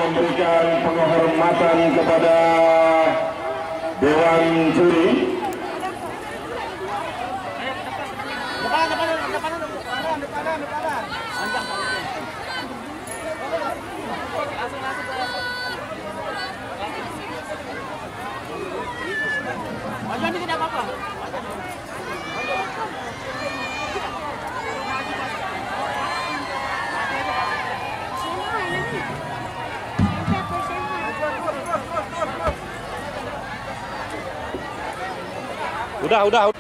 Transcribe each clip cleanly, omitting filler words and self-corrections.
memberikan penghormatan kepada Dewan Juri. Udah.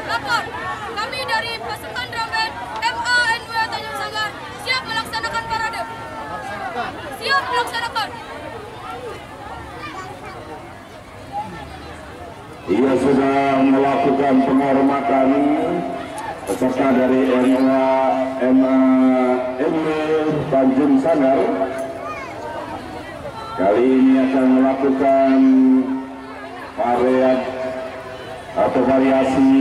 Lapor, kami dari pasukan drum band MAN2 Tanjung Sanggar siap melaksanakan parade. Siap melaksanakan. Ia sudah melakukan penghormatan peserta dari MAN2 Tanjung Sanggar. Kali ini akan melakukan parade atau variasi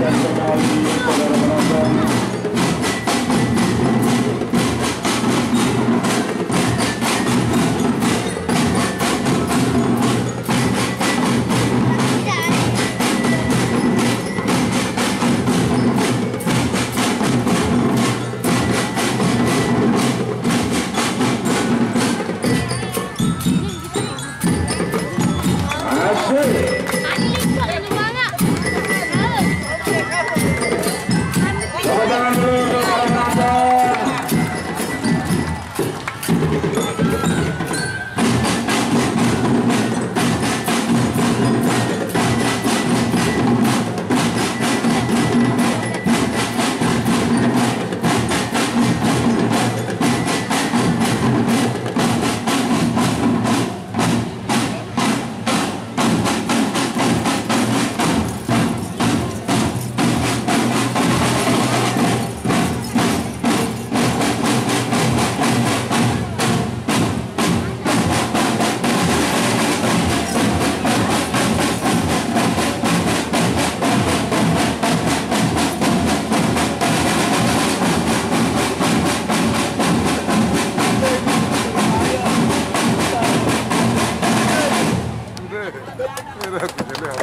dan kembali saudara penonton.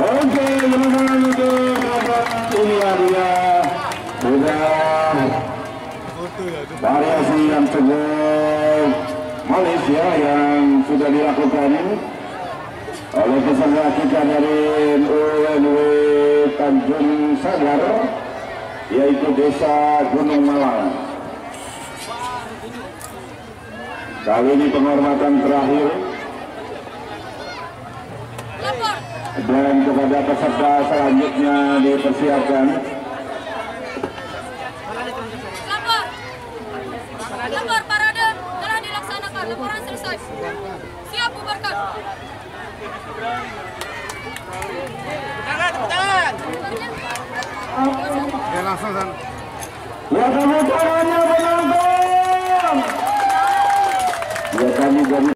Oke, teman-teman, untuk inilah dia sudah variasi yang cukup Malaysia yang sudah dilakukan oleh peserta kita dari UNW Tanjung Sagar, yaitu Desa Gunung Malang. Kali ini penghormatan terakhir. Dan kepada peserta selanjutnya dipersiapkan. Lapor parade telah dilaksanakan. Laporan selesai. Siap bubarkan. Tangan. Ya langsung kan. Ya kamu tangannya penonton. Ya kami dari